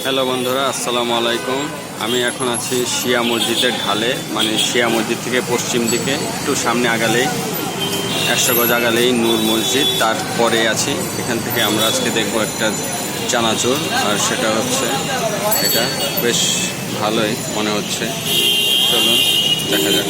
Hello বন্ধুরা, আসসালামু আলাইকুম। আমি এখন আছি শিয়া মসজিদের ঢালে, মানে শিয়া মসজিদ থেকে পশ্চিম দিকে একটু সামনে আগালেই 100 গজ আগালেই নূর মসজিদ, তারপরে আছি। এখান থেকে আমরা আজকে দেখব একটা চানাচুর, আর সেটা হচ্ছে এটা বেশ ভালোই মনে হচ্ছে। চলুন দেখা যাক।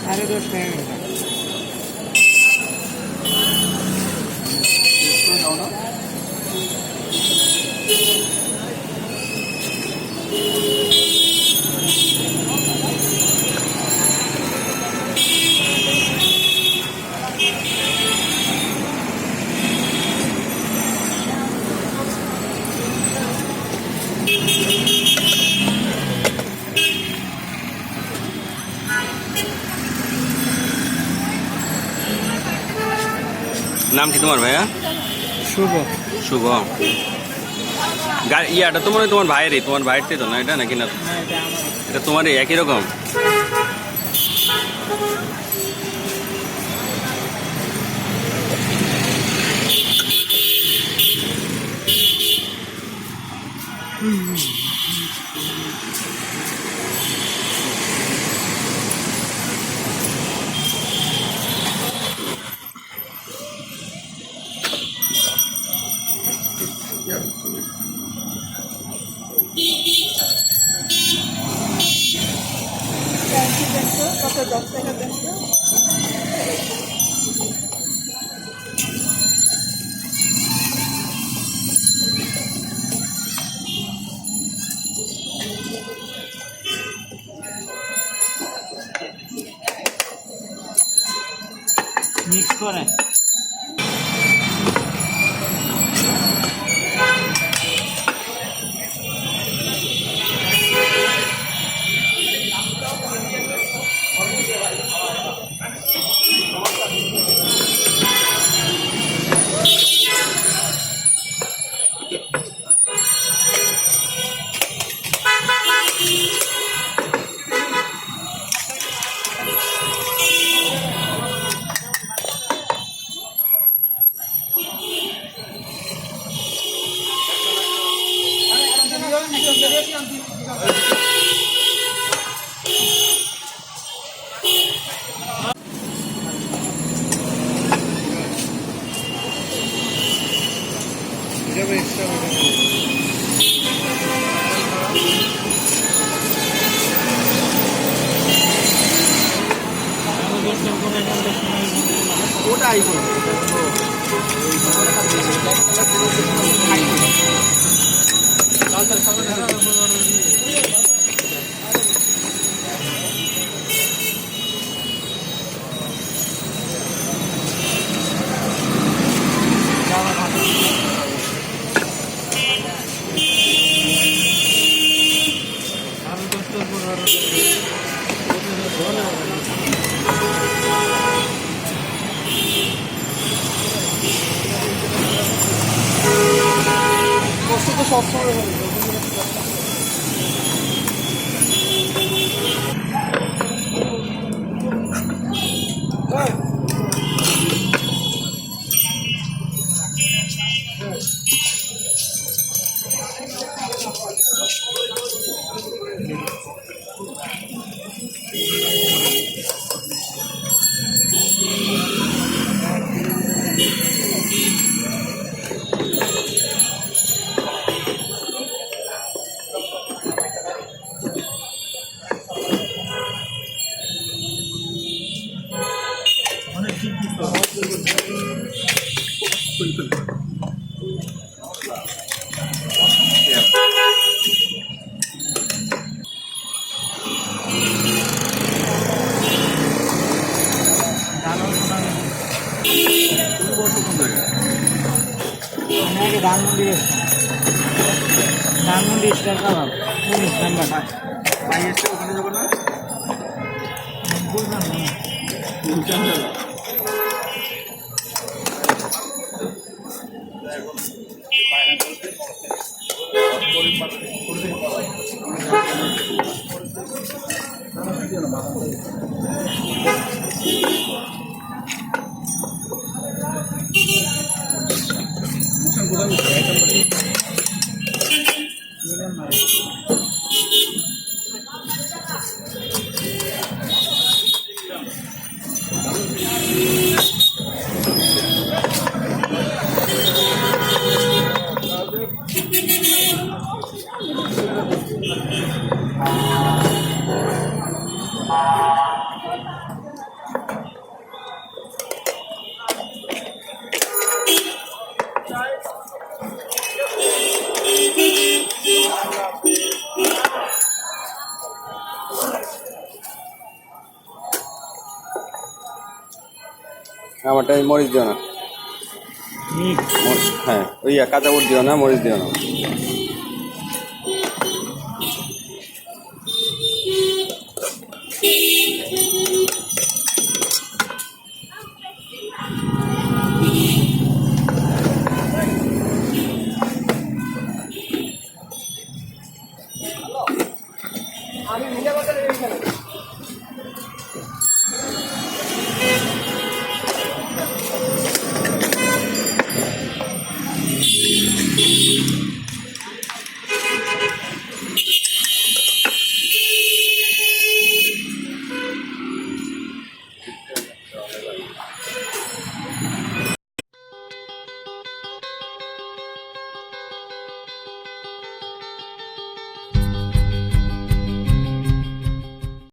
साढ़े 10 टाइम নাম কি তোমার ভাইয়া? शुभ শুভ। ইয়াটা তো মনে হয় তোমার ভাইয়েরই, তোমার ভাইয়েরটাই তো না এটা, নাকি না? এটা তোমারই একই রকম। मिक्स करें তো সবসময় धानमंडी स्टार का নাম্বার পাই এসে ওখানে যাবো না? বুঝলাম না। আমারটা এই মরিচ দিও না। হ্যাঁ ওই কাঁচা বুট দিও না, মরিচ দিও না। আমি মিলে বলতে